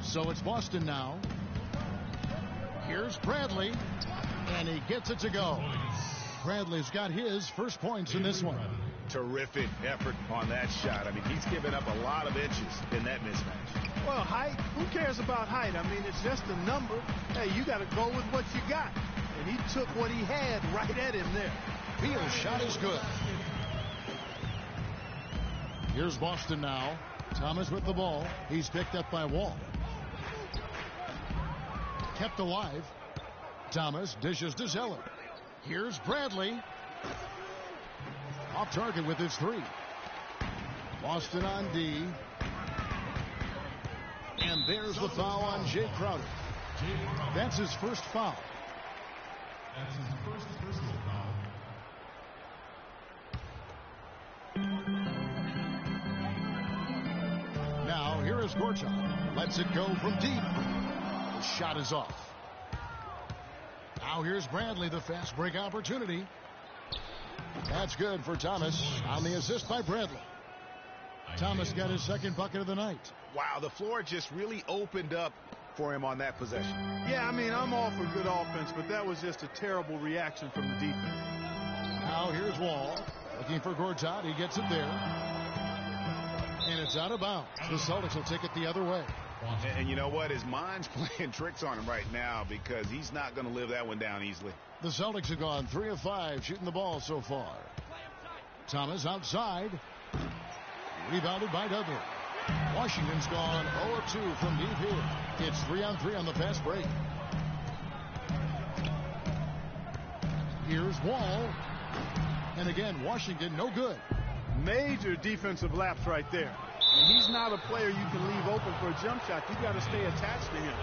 So it's Boston now. Here's Bradley, and he gets it to go. Bradley's got his first points in this one. Terrific effort on that shot. I mean, he's given up a lot of inches in that mismatch. Well, height, who cares about height? I mean, it's just a number. Hey, you got to go with what you got. And he took what he had right at him there. Beal's shot is good. Here's Boston now. Thomas with the ball. He's picked up by Wall. Kept alive. Thomas dishes to Zeller. Here's Bradley. Off target with his three. Boston on D. And there's the foul on Jay Crowder. That's his first foul. That's his first personal foul. Now here is Gorchak. Lets it go from deep. The shot is off. Now here's Bradley, the fast break opportunity. That's good for Thomas on the assist by Bradley. Thomas got his second bucket of the night. Wow, the floor just really opened up for him on that possession. Yeah, I mean, I'm all for good offense, but that was just a terrible reaction from the defense. Now here's Wall. Looking for Gortat. He gets it there. And it's out of bounds. The Celtics will take it the other way. And you know what? His mind's playing tricks on him right now because he's not going to live that one down easily. The Celtics have gone 3 of 5 shooting the ball so far. Thomas outside. Rebounded by Dudley. Washington's gone 0 of 2 from deep here. It's 3-on-3 on the fast break. Here's Wall. And again, Washington no good. Major defensive lapse right there. And he's not a player you can leave open for a jump shot. You got to stay attached to him.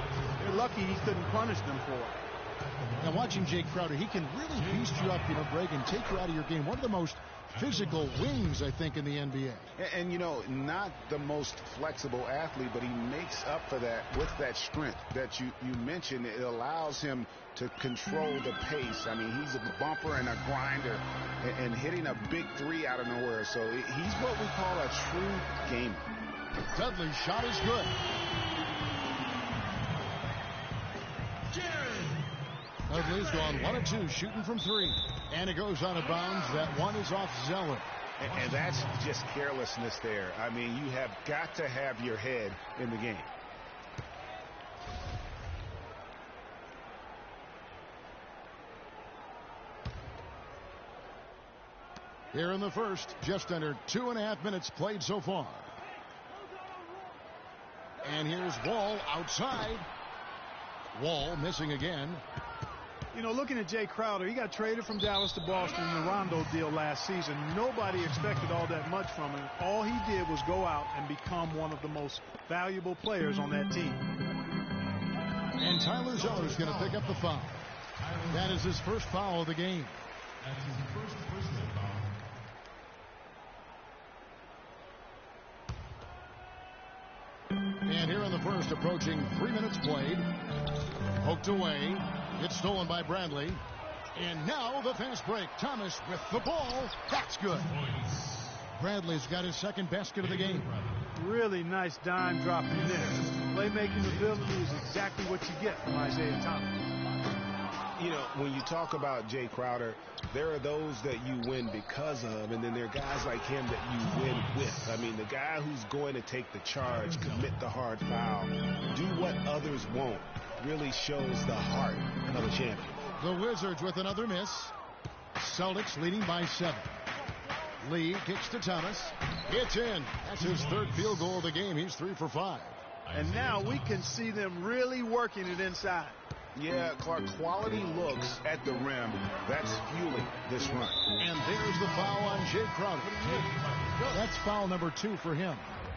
You're lucky he couldn't punish them for it. Now watching Jay Crowder, he can really beast you up, Greg, and take you out of your game. One of the most physical wings, I think, in the NBA. And you know, not the most flexible athlete, but he makes up for that with that strength that you mentioned. It allows him to control the pace. I mean, he's a bumper and a grinder and hitting a big three out of nowhere. So he's what we call a true gamer. Dudley's shot is good. Dudley's gone 1 of 2 shooting from 3. And it goes out of bounds. That one is off Zeller. And that's just carelessness there. I mean, you have got to have your head in the game. Here in the first, just under 2.5 minutes played so far. And here's Wall outside. Wall missing again. You know, looking at Jay Crowder, he got traded from Dallas to Boston in the Rondo deal last season. Nobody expected all that much from him. All he did was go out and become one of the most valuable players on that team. And Tyler Zeller's going to pick up the foul. That is his first foul of the game. That's his first personal foul. And here in the first, approaching 3 minutes played. Poked away. It's stolen by Bradley. And now the fast break. Thomas with the ball. That's good. Bradley's got his second basket of the game. Really nice dime drop in there. Playmaking ability is exactly what you get from Isaiah Thomas. You know, when you talk about Jay Crowder, there are those that you win because of, and then there are guys like him that you win with. I mean, the guy who's going to take the charge, commit the hard foul, do what others won't, really shows the heart of a champion. The Wizards with another miss. Celtics leading by 7. Lee kicks to Thomas. It's in. That's his third field goal of the game. He's 3 for 5. And now we can see them really working it inside. Yeah, Clark, quality looks at the rim. That's fueling this run. And there's the foul on Jay Crowder. That's foul number 2 for him.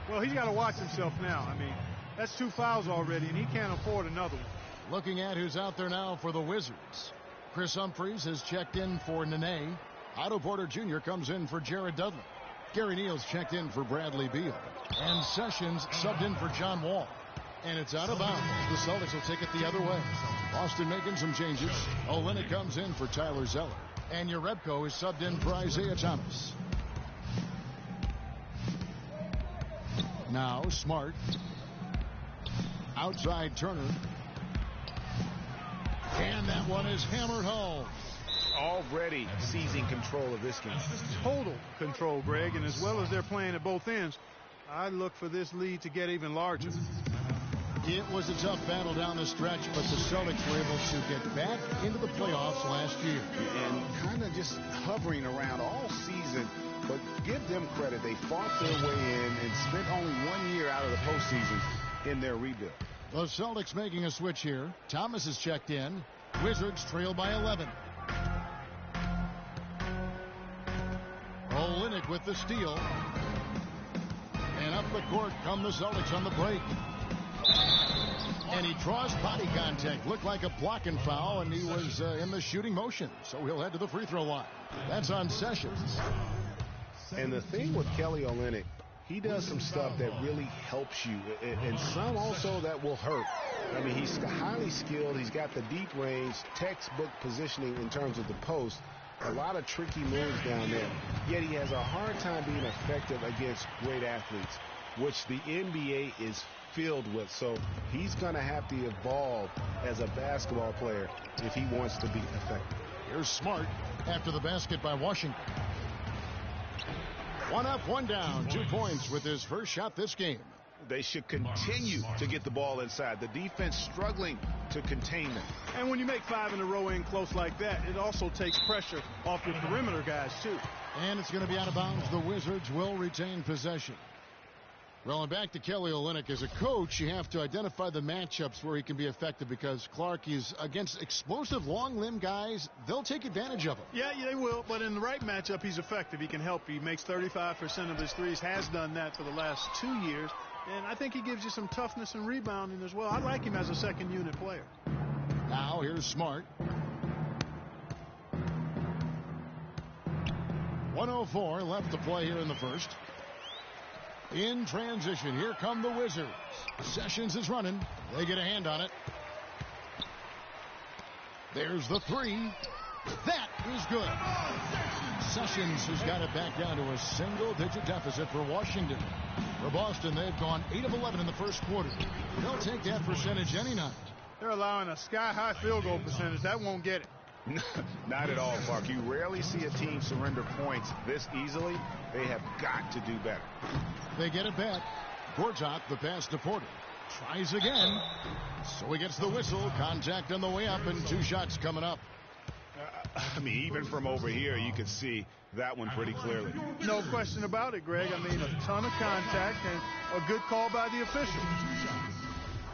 Well, he's got to watch himself now. I mean, that's 2 fouls already, and he can't afford another one. Looking at who's out there now for the Wizards. Chris Humphries has checked in for Nene. Otto Porter Jr. comes in for Jared Dudley. Gary Neal's checked in for Bradley Beal. And Sessions subbed in for John Wall. And it's out of bounds. The Celtics will take it the other way. Boston making some changes. Olynyk comes in for Tyler Zeller. And Jerebko is subbed in for Isaiah Thomas. Now Smart. Outside Turner. And that one is hammered home. Already seizing control of this game. Total control, Greg, and as well as they're playing at both ends, I look for this lead to get even larger. It was a tough battle down the stretch, but the Celtics were able to get back into the playoffs last year. And kind of just hovering around all season, but give them credit. They fought their way in and spent only 1 year out of the postseason in their rebuild. The Celtics making a switch here. Thomas is checked in. Wizards trail by 11. Olynyk with the steal. And up the court come the Celtics on the break. And he draws body contact. Looked like a blocking foul, and he was in the shooting motion. So he'll head to the free throw line. That's on Sessions. And the thing with Kelly Olynyk, he does some stuff that really helps you, and some also that will hurt. I mean, he's highly skilled. He's got the deep range, textbook positioning in terms of the post. A lot of tricky moves down there. Yet he has a hard time being effective against great athletes, which the NBA is filled with. So he's going to have to evolve as a basketball player if he wants to be effective. Here's Smart after the basket by Washington. 1 up, 1 down, 2 points with his first shot this game. They should continue to get the ball inside. The defense struggling to contain them. And when you make 5 in a row in close like that, it also takes pressure off your perimeter guys, too. And it's going to be out of bounds. The Wizards will retain possession. Well, and back to Kelly Olynyk. As a coach, you have to identify the matchups where he can be effective, because Clark is against explosive long limb guys. They'll take advantage of him. Yeah, they will. But in the right matchup, he's effective. He can help. He makes 35% of his threes, has done that for the last 2 years. And I think he gives you some toughness and rebounding as well. I like him as a second unit player. Now here's Smart. 1:04 left to play here in the first. In transition, here come the Wizards. Sessions is running. They get a hand on it. There's the 3. That is good. Sessions has got it back down to a single-digit deficit for Washington. For Boston, they've gone 8 of 11 in the first quarter. They'll take that percentage any night. They're allowing a sky-high field goal percentage. That won't get it. Not at all, Clark. You rarely see a team surrender points this easily. They have got to do better. They get it back. Gortat, the pass to Porter. Tries again. So he gets the whistle. Contact on the way up, and 2 shots coming up. I mean, even from over here, you can see that one pretty clearly. No question about it, Greg. I mean, a ton of contact and a good call by the official.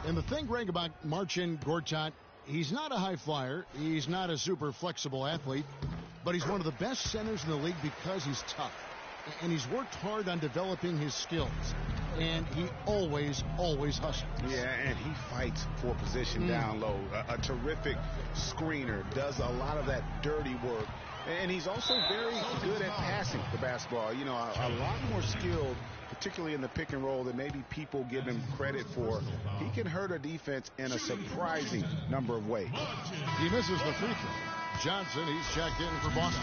And the thing, Greg, about Marcin Gortat, he's not a high flyer. He's not a super flexible athlete, but he's one of the best centers in the league because he's tough. And he's worked hard on developing his skills. And he always hustles. Yeah, and he fights for position down low. A terrific screener, does a lot of that dirty work. And he's also very good at passing the basketball. You know, a lot more skilled, particularly in the pick and roll, than maybe people give him credit for. He can hurt a defense in a surprising number of ways. He misses the free throw. Johnson, he's checked in for Boston.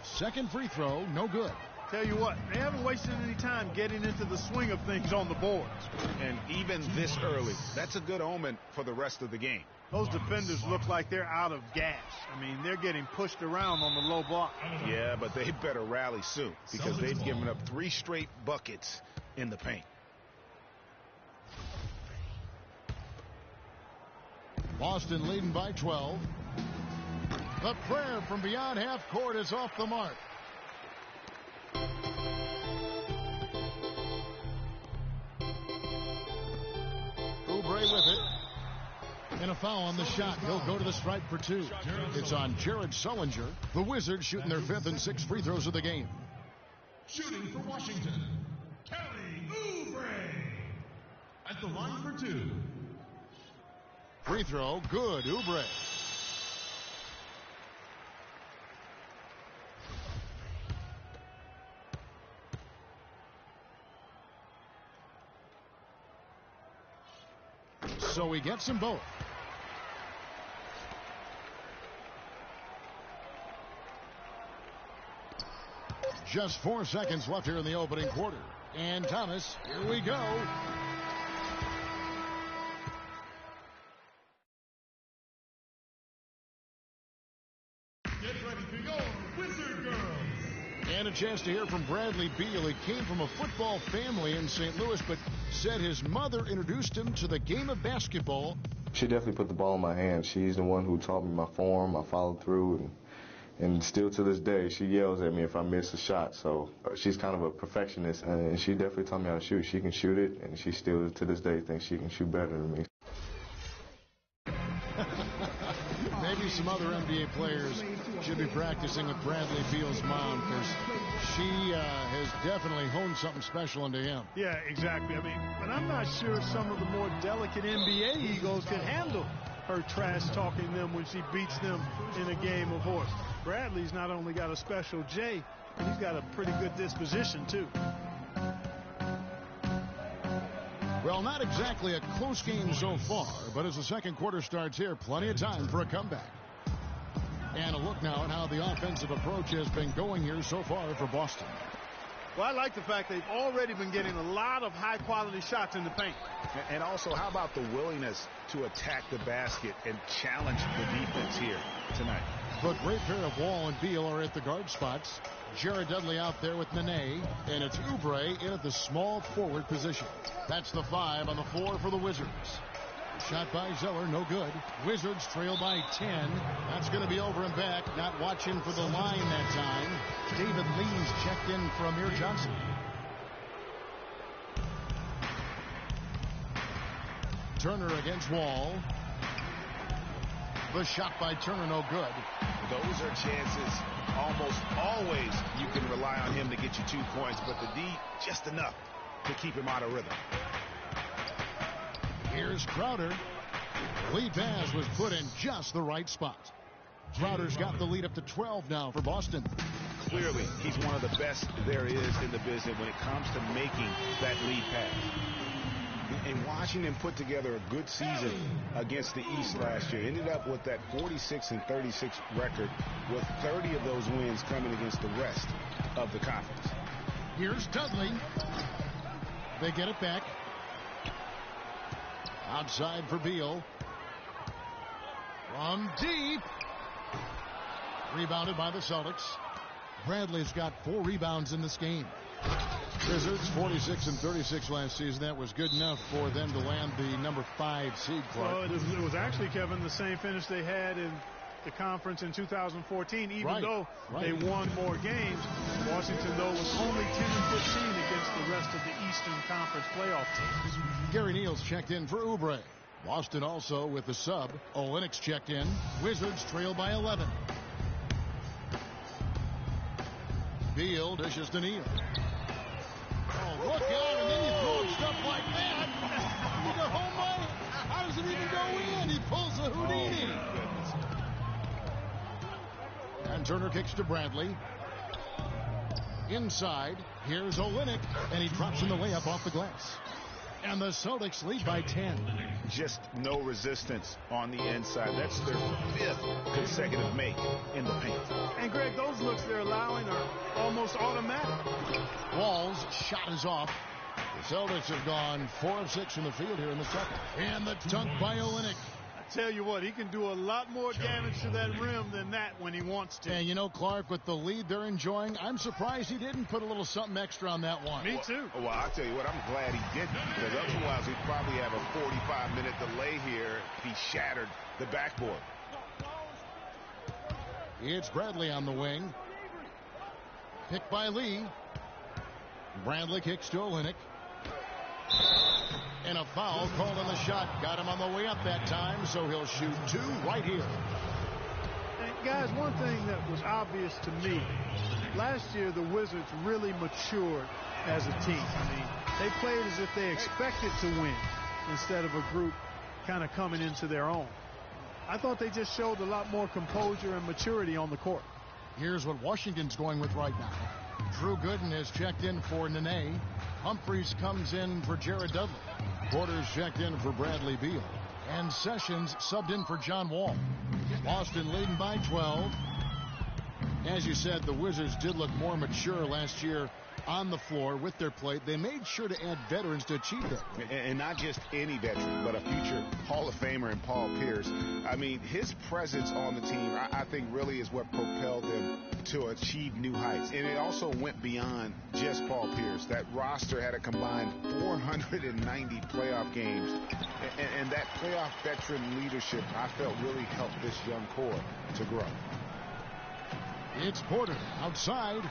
Second free throw, no good. Tell you what, they haven't wasted any time getting into the swing of things on the boards. And even this early, that's a good omen for the rest of the game. Those defenders look like they're out of gas. I mean, they're getting pushed around on the low block. Yeah, but they better rally soon, because they've given up 3 straight buckets in the paint. Boston leading by 12. The prayer from beyond half court is off the mark. Oubre with it. And a foul on the shot. He'll go to the stripe for 2. It's on Jared Sullinger. The Wizards shooting their 5th and 6th free throws of the game. Shooting for Washington, Kelly Oubre. At the line for 2. Free throw, good. Oubre. So he gets them both. Just 4 seconds left here in the opening quarter. And Thomas, here we go. Get ready for your Wizard Girls. And a chance to hear from Bradley Beal. He came from a football family in St. Louis, but said his mother introduced him to the game of basketball. She definitely put the ball in my hand. She's the one who taught me my form, my follow through, and still to this day, she yells at me if I miss a shot. So she's kind of a perfectionist, and she definitely taught me how to shoot. She can shoot it, and she still to this day thinks she can shoot better than me. Maybe some other NBA players should be practicing with Bradley Beal's mom, because she has definitely honed something special into him. Yeah, exactly. I mean, but I'm not sure some of the more delicate NBA egos can handle her trash talking them when she beats them in a game of horse. Bradley's not only got a special J, but he's got a pretty good disposition, too. Well, not exactly a close game so far, but as the second quarter starts here, plenty of time for a comeback. And a look now at how the offensive approach has been going here so far for Boston. Well, I like the fact they've already been getting a lot of high-quality shots in the paint. And also, how about the willingness to attack the basket and challenge the defense here tonight? The great pair of Wall and Beal are at the guard spots. Jared Dudley out there with Nene, and it's Oubre in at the small forward position. That's the 5 on the floor for the Wizards. Shot by Zeller, no good. Wizards trail by 10. That's going to be over and back. Not watching for the line that time. David Lee's checked in for Amir Johnson. Turner against Wall. The shot by Turner, no good. Those are chances almost always you can rely on him to get you 2 points, but the D just enough to keep him out of rhythm. Here's Crowder. Lead pass was put in just the right spot. Crowder's got the lead up to 12 now for Boston. Clearly, he's one of the best there is in the business when it comes to making that lead pass. And Washington put together a good season against the East last year. Ended up with that 46-36 record, with 30 of those wins coming against the rest of the conference. Here's Dudley. They get it back. Outside for Beal. From deep. Rebounded by the Celtics. Bradley's got 4 rebounds in this game. Wizards 46-36 last season. That was good enough for them to land the number 5 seed, Clark. Well, it was actually, Kevin, the same finish they had in the conference in 2014, even though they won more games. Washington, though, was only 10-15 against the rest of the Eastern Conference playoff teams. Gary Neal's checked in for Oubre. Boston also with the sub. Olynyk's checked in. Wizards trail by 11. Beal dishes to Neal. Oh, look out, and then you throw him stuff like that. How does it even go in? He pulls a Houdini. And Turner kicks to Bradley. Inside, here's Olynyk, and he drops in the layup off the glass. And the Celtics lead by 10. Just no resistance on the inside. That's their 5th consecutive make in the paint. And, Greg, those looks they're allowing are almost automatic. Wall's shot is off. The Celtics have gone 4 of 6 from the field here in the second. And the dunk by Olynyk. Tell you what, he can do a lot more damage to that rim than that when he wants to. And you know, Clark, with the lead they're enjoying, I'm surprised he didn't put a little something extra on that one. Me too. Well, I'll tell you what, I'm glad he didn't, because otherwise we'd probably have a 45-minute delay here if he shattered the backboard. It's Bradley on the wing. Picked by Lee. Bradley kicks to Olynyk. And a foul called on the shot. Got him on the way up that time, so he'll shoot 2 right here. And guys, one thing that was obvious to me, last year the Wizards really matured as a team. I mean, they played as if they expected to win instead of a group kind of coming into their own. I thought they just showed a lot more composure and maturity on the court. Here's what Washington's going with right now. Drew Gooden has checked in for Nene. Humphries comes in for Jared Dudley. Porter's checked in for Bradley Beal. And Sessions subbed in for John Wall. Boston leading by 12. As you said, the Wizards did look more mature last year on the floor with their play. They made sure to add veterans to achieve that. And not just any veteran, but a future Hall of Famer in Paul Pierce. I mean, his presence on the team, I think, really is what propelled them to achieve new heights. And it also went beyond just Paul Pierce. That roster had a combined 490 playoff games. And that playoff veteran leadership, I felt, really helped this young core to grow. It's Porter outside.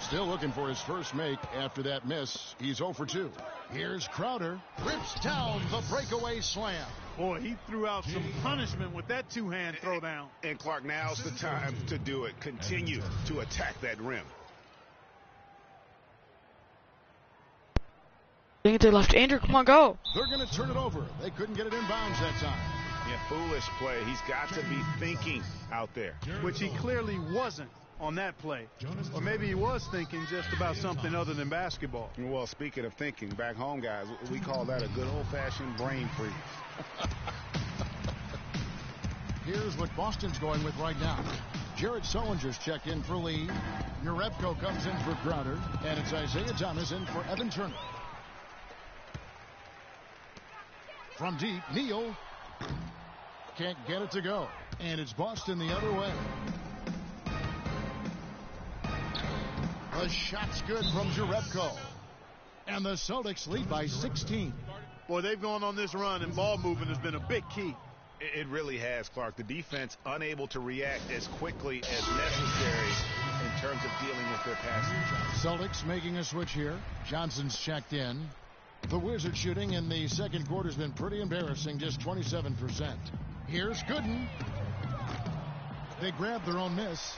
Still looking for his first make after that miss. He's 0 for 2. Here's Crowder. Rips down the breakaway slam. Boy, he threw out some punishment with that two-hand throwdown. And Clark, now's the time to do it. Continue to attack that rim. Bring it to left. Andrew, come on, go. They're going to turn it over. They couldn't get it in bounds that time. Yeah, foolish play. He's got to be thinking out there. Which he clearly wasn't on that play. Or maybe he was thinking just about something other than basketball. Well, speaking of thinking, back home, guys, we call that a good old-fashioned brain freeze. Here's what Boston's going with right now. Jared Sullinger's checked in for Lee. Urepko comes in for Crowder. And it's Isaiah Thomas in for Evan Turner. From deep, Neal can't get it to go. And it's Boston the other way. The shot's good from Urepko. And the Celtics lead by 16. Boy, they've gone on this run, and ball movement has been a big key. It really has, Clark. The defense unable to react as quickly as necessary in terms of dealing with their passing. Celtics making a switch here. Johnson's checked in. The Wizards shooting in the second quarter has been pretty embarrassing, just 27%. Here's Gooden. They grab their own miss.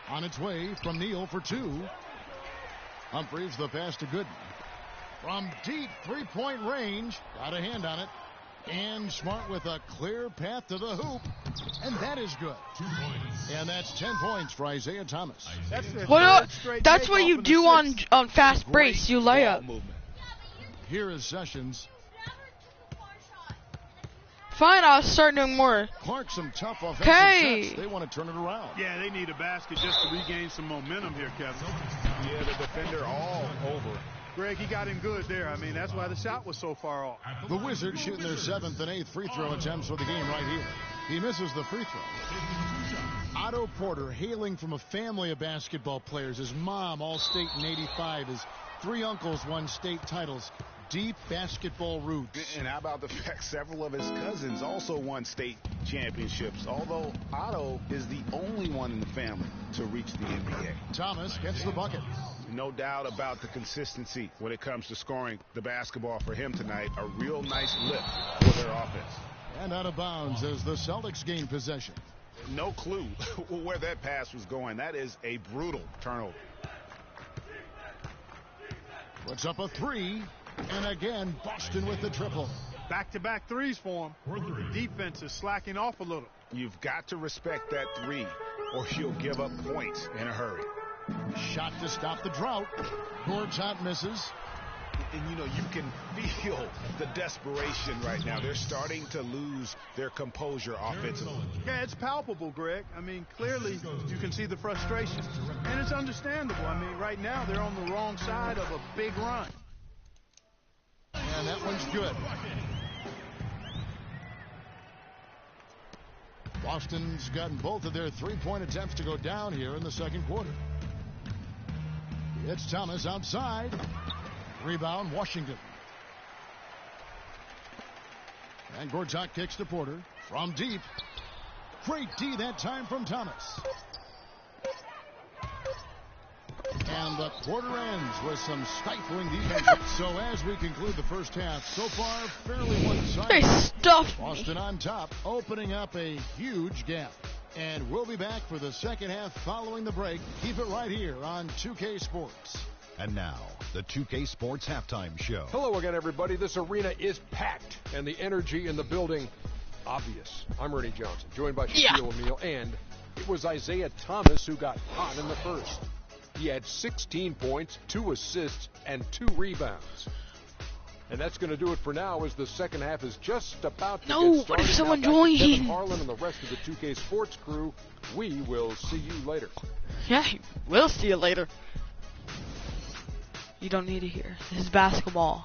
On its way from Neal for 2. Humphries the pass to Gooden. From deep three-point range. Got a hand on it. And Smart with a clear path to the hoop. And that is good. 2 points. And that's 10 points for Isaiah Thomas. That's what you do on fast breaks. You lay up. Here is Sessions. Fine, I'll start doing more. Clark, some tough offensive sets. They want to turn it around. Yeah, they need a basket just to regain some momentum here, Kevin. Yeah, the defender all over. Greg, he got him good there. I mean, that's why the shot was so far off. The Wizards shooting their 7th and 8th free throw attempts for the game right here. He misses the free throw. Otto Porter, hailing from a family of basketball players. His mom, All-State in '85. His 3 uncles won state titles. Deep basketball roots. And how about the fact several of his cousins also won state championships, although Otto is the only one in the family to reach the NBA. Thomas gets the bucket. No doubt about the consistency when it comes to scoring the basketball for him tonight. A real nice lift for their offense. And out of bounds as the Celtics gain possession. No clue where that pass was going. That is a brutal turnover. Puts up a 3. And again, Boston with the triple. Back-to-back threes for him. Defense is slacking off a little. You've got to respect that 3, or you'll give up points in a hurry. Shot to stop the drought. Gortat misses. And, you know, you can feel the desperation right now. They're starting to lose their composure offensively. Yeah, it's palpable, Greg. I mean, clearly you can see the frustration. And it's understandable. I mean, right now they're on the wrong side of a big run. And that one's good. Boston's gotten both of their three-point attempts to go down here in the second quarter. It's Thomas outside. Rebound, Washington. And Gortat kicks to Porter from deep. Great D that time from Thomas. And the quarter ends with some stifling defense. So as we conclude the first half, so far fairly one-sided. They stuffed Boston on top, opening up a huge gap. And we'll be back for the second half following the break. Keep it right here on 2K Sports. And now, the 2K Sports Halftime Show. Hello again, everybody. This arena is packed, and the energy in the building, obvious. I'm Ernie Johnson, joined by Shaquille O'Neal, and it was Isaiah Thomas who got hot in the first. He had 16 points, 2 assists, and 2 rebounds. And that's going to do it for now as the second half is just about to No, get what started. if someone now back to Kevin joined? Harlan and the rest of the 2K Sports crew. We will see you later. Yeah, we'll see you later. You don't need to hear. This is basketball.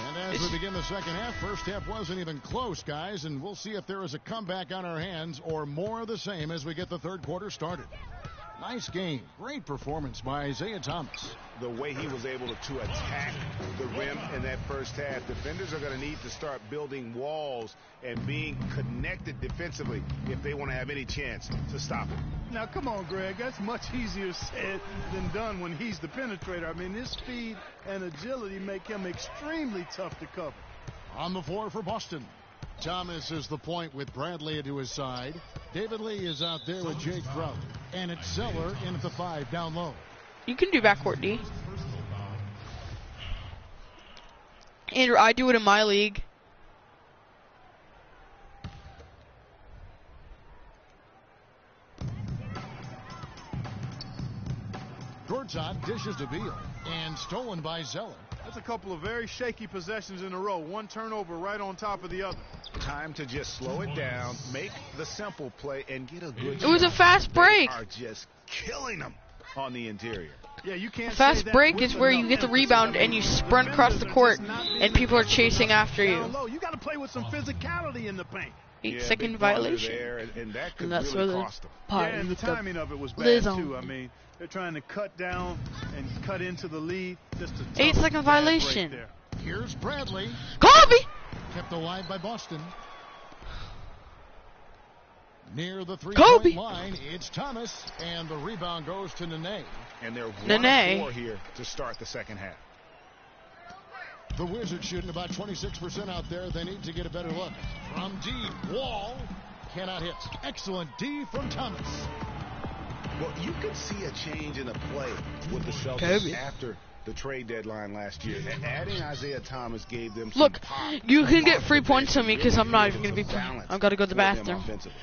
And as we begin the second half, first half wasn't even close, guys, and we'll see if there is a comeback on our hands or more of the same as we get the third quarter started. Nice game. Great performance by Isaiah Thomas. The way he was able to attack the rim in that first half. Defenders are going to need to start building walls and being connected defensively if they want to have any chance to stop him. Now, come on, Greg. That's much easier said than done when he's the penetrator. I mean, his speed and agility make him extremely tough to cover. On the floor for Boston, Thomas is the point with Bradley to his side. David Lee is out there with Jake Trout. And it's Zeller in at the 5 down low. You can do backcourt D. Andrew, I do it in my league. Gortat dishes to Beal. And stolen by Zeller. That's a couple of very shaky possessions in a row. One turnover right on top of the other. Time to just slow it down, make the simple play, and get a good It was a fast break. They are just killing them on the interior. Yeah, you can't. A fast break is where you get the rebound and you sprint across the court and people are chasing after you. You got to play with some physicality in the paint. 8-second violation. And that could that's really where the cost them. part Yeah, and the with timing of it was bad Liz on. too. I mean, they're trying to cut down and cut into the lead. Just a 8-second tough, violation. bad break there. Here's Bradley. Kobe! Kept alive by Boston. Near the Kobe. three-point line, it's Thomas, and the rebound goes to Nene. And they're 1 Nene. of 4 here to start the second half. The Wizards shooting about 26% out there. They need to get a better look. From deep, Wall cannot hit. Excellent D from Thomas. Well, you could see a change in the play with the Celtics Kobe. after the trade deadline last year. Adding Isaiah Thomas gave them some Look, pop. you can get free points on me because I'm not even going to be playing. Balance I've got to go to the for them bathroom. offensively.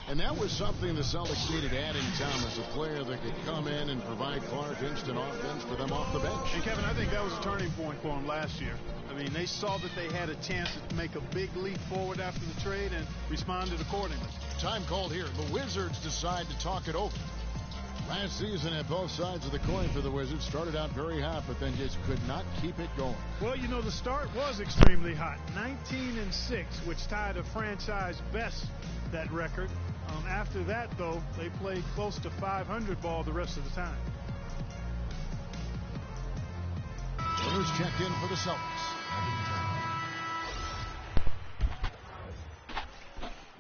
And that was something the Celtics needed, adding Thomas, a player that could come in and provide Clark instant offense for them off the bench. And Kevin, I think that was a turning point for them last year. I mean, they saw that they had a chance to make a big leap forward after the trade and responded accordingly. Time called here. The Wizards decide to talk it over. Last season at both sides of the coin for the Wizards started out very hot, but then just could not keep it going. Well, you know, the start was extremely hot. 19-6, which tied a franchise best, that record. After that, though, they played close to 500 ball the rest of the time. Turner's checked in for the Celtics.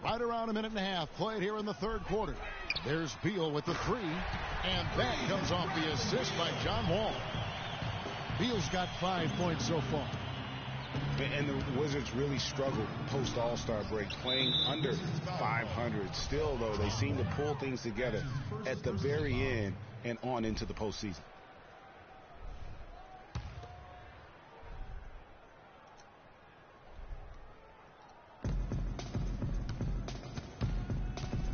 Right around a minute and a half played here in the third quarter. There's Beal with the 3, and that comes off the assist by John Wall. Beal's got 5 points so far. And the Wizards really struggled post All-Star break, playing under 500. Still, though, they seem to pull things together at the very end and on into the postseason.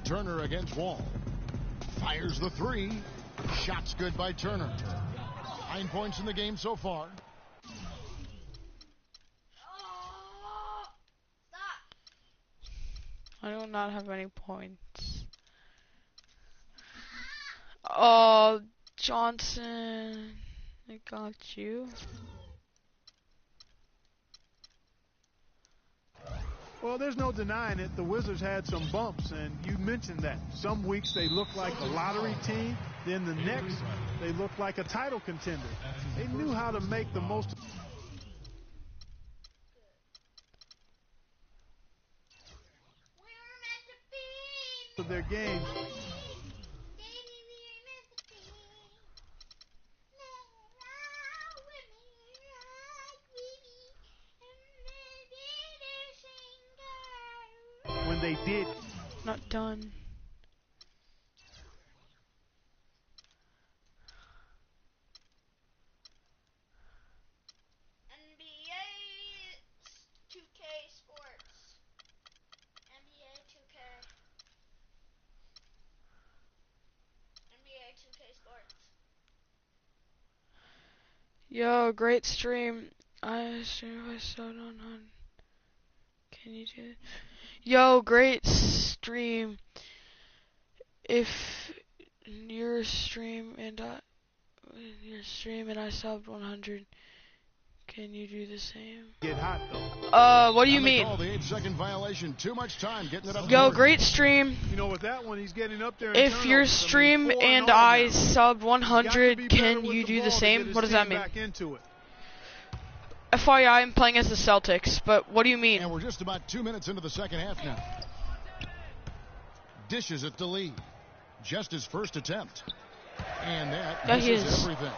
Turner against Wall. Fires the 3. Shot's good by Turner. 9 points in the game so far. I do not have any points. Oh, Johnson. I got you. Well, there's no denying it. The Wizards had some bumps, and you mentioned that. Some weeks they look like a lottery team. Then the next, they look like a title contender. They knew how to make the most of their games. When they did. Not done. NBA 2K Sports. NBA 2K. NBA 2K Sports. Yo, great stream. I stream if I subbed 100. Can you do it? Yo, great stream. If your stream and I subbed 100, can you do the same? Get hot though. What do you mean? The 8-second violation. Too much time getting it up. Yo, great stream. You know, with that one, he's getting up there. If your stream and I subbed 100, can you do the same? What does that mean? FYI, I'm playing as the Celtics, but what do you mean? And we're just about 2 minutes into the second half now. Dishes it to Lee. Just his first attempt. And that misses everything.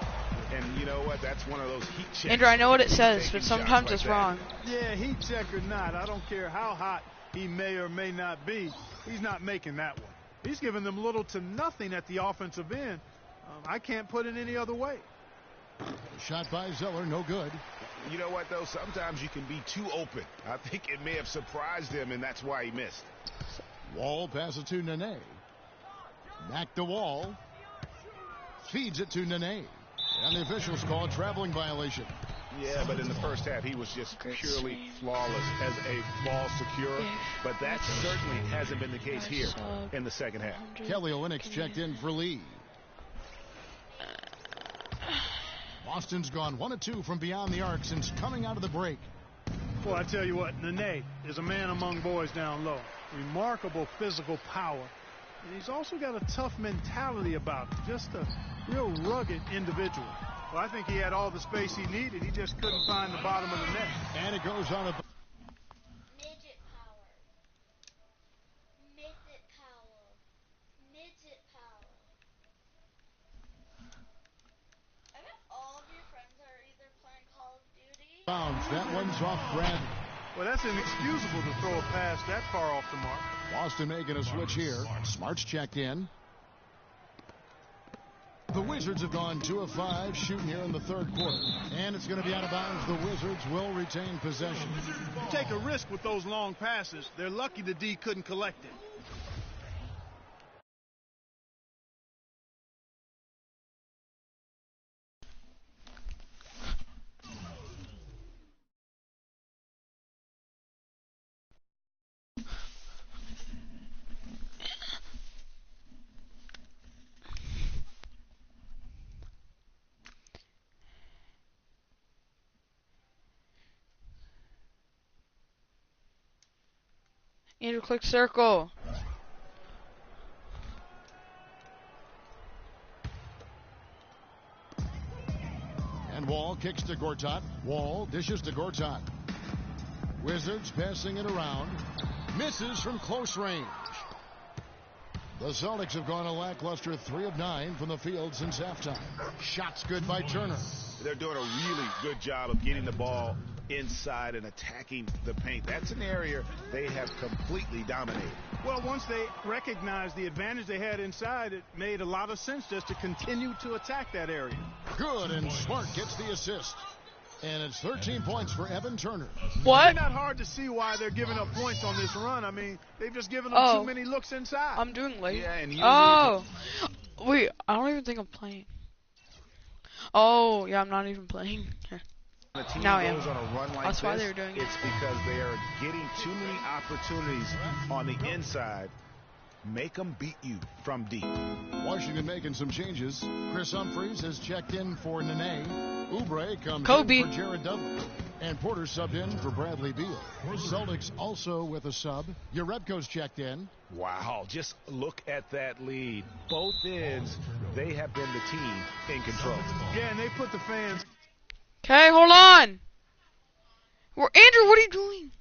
And you know what? That's one of those heat checks. Andrew, I know what it says, but sometimes it's wrong. Yeah, heat check or not, I don't care how hot he may or may not be. He's not making that one. He's giving them little to nothing at the offensive end. I can't put it any other way. Shot by Zeller, no good. You know what, though? Sometimes you can be too open. I think it may have surprised him, and that's why he missed. Wall passes to Nene. Back to Wall. Feeds it to Nene. And the officials call a traveling violation. Yeah, but in the first half, he was just purely flawless as a ball secure. But that certainly hasn't been the case here in the second half. Kelly Olynyk checked in for Lee. Boston's gone 1 of 2 from beyond the arc since coming out of the break. Well, I tell you what, Nene is a man among boys down low. Remarkable physical power. And he's also got a tough mentality about him. Just a real rugged individual. Well, I think he had all the space he needed. He just couldn't find the bottom of the net. And it goes on a... Midget power. Midget power. Midget power. I bet all of your friends are either playing Call of Duty. Bounce. That one's off Brad. Well, that's inexcusable to throw a pass that far off the mark. Boston making a switch here. Smart's checked in. The Wizards have gone 2 of 5 shooting here in the third quarter. And it's going to be out of bounds. The Wizards will retain possession. You take a risk with those long passes. They're lucky the D couldn't collect it. Andrew, click circle. And Wall kicks to Gortat. Wall dishes to Gortat. Wizards passing it around. Misses from close range. The Celtics have gone a lackluster 3 of 9 from the field since halftime. Shots good by Turner. They're doing a really good job of getting the ball inside and attacking the paint. That's an area they have completely dominated. Well, once they recognized the advantage they had inside, it made a lot of sense just to continue to attack that area. Good, and Smart gets the assist. And it's 13 points for Evan Turner. What? It's not hard to see why they're giving up points on this run. I mean, they've just given them too many looks inside. I'm doing late. Yeah, and Wait, I don't even think I'm playing. Oh, yeah, I'm not even playing. The team now I am. goes on a run like That's why this, they were doing it. it's because they are getting too many opportunities on the inside. Make them beat you from deep. Washington making some changes. Chris Humphries has checked in for Nene. Oubre comes Kobe. in for Jared Dudley. And Porter subbed in for Bradley Beal. Celtics also with a sub. Urebko's checked in. Wow, just look at that lead. Both ends, they have been the team in control. Yeah, and they put the fans. Okay, hold on. Andrew, what are you doing?